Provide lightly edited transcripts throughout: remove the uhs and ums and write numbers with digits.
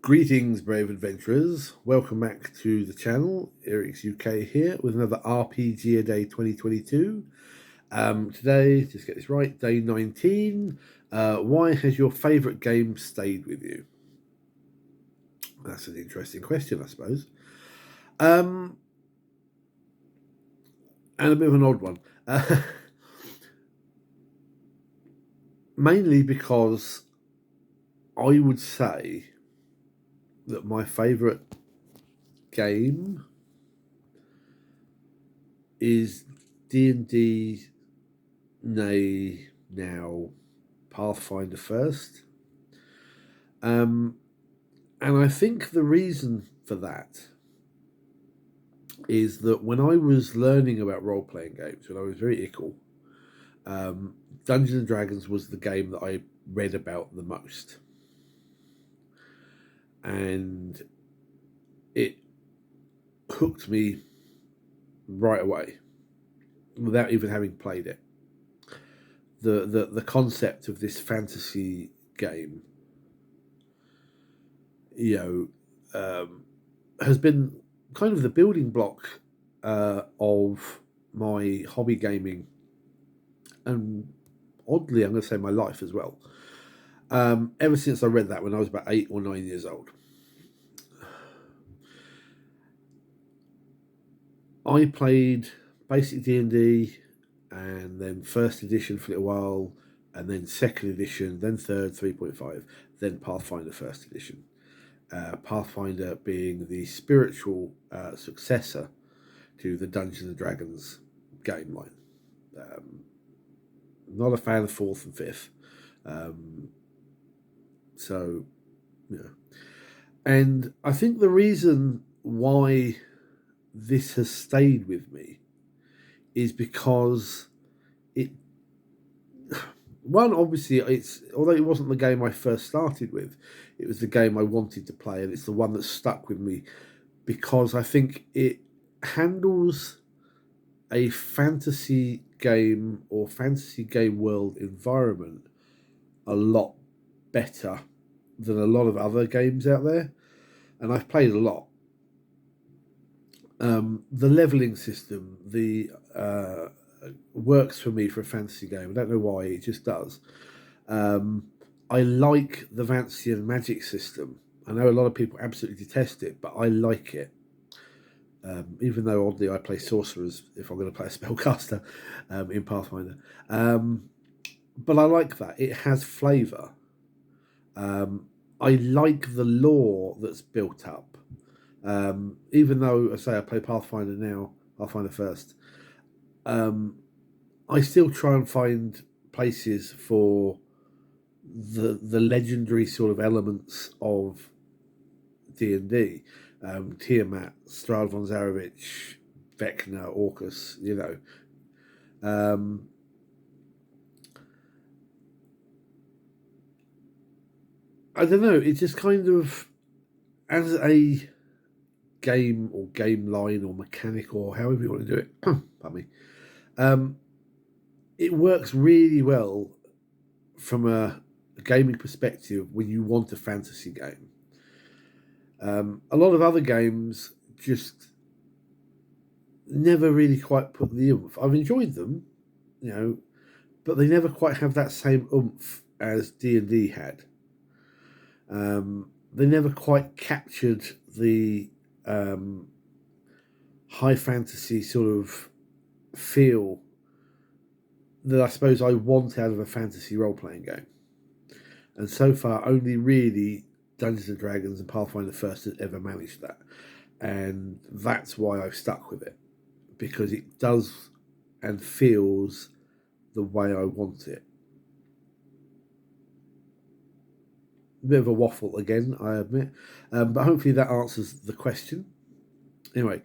Greetings, brave adventurers. Welcome back to the channel. Eric's UK here with another RPG A Day 2022. Today, just get this right, day 19. Why has your favourite game stayed with you? That's an interesting question, I suppose. And a bit of an odd one. Mainly because I would say that my favourite game is D&D, nay, now Pathfinder first. And I think the reason for that is that when I was learning about role-playing games, when I was very ickle, Dungeons and Dragons was the game that I read about the most. And it hooked me right away without even having played it. The concept of this fantasy game, has been kind of the building block of my hobby gaming, and oddly, I'm going to say my life as well. Ever since I read that when I was about 8 or 9 years old, I played basic D&D, and then first edition for a little while, and then second edition, then third 3.5, then Pathfinder first edition. Pathfinder being the spiritual successor to the Dungeons and Dragons game line. Not a fan of fourth and fifth. So, yeah. And I think the reason why this has stayed with me is because obviously, although it wasn't the game I first started with, it was the game I wanted to play, and it's the one that stuck with me because I think it handles a fantasy game or fantasy game world environment a lot better than a lot of other games out there, and I've played a lot. The leveling system, works for me for a fantasy game. I don't know why, it just does. I like the Vancian magic system. I know a lot of people absolutely detest it, but I like it. Even though oddly I play sorcerers if I'm going to play a spellcaster in Pathfinder. But I like that. It has flavour. I like the lore that's built up. Even though I say I play Pathfinder now, Pathfinder first, I still try and find places for the legendary sort of elements of D&D. Tiamat, Strahd von Zarovich, Vecna, Orcus, I don't know, it just kind of, as a game or game line or mechanic or however you want to do it, pardon me, it works really well from a gaming perspective when you want a fantasy game. A lot of other games just never really quite put the oomph. I've enjoyed them, but they never quite have that same oomph as D&D had. They never quite captured the high fantasy sort of feel that I suppose I want out of a fantasy role-playing game. And so far, only really Dungeons and Dragons and Pathfinder First has ever managed that. And that's why I've stuck with it. Because it does and feels the way I want it. A bit of a waffle again, I admit. But hopefully that answers the question. Anyway,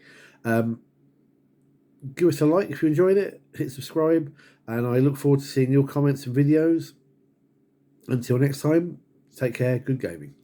give us a like if you enjoyed it. Hit subscribe. And I look forward to seeing your comments and videos. Until next time, take care. Good gaming.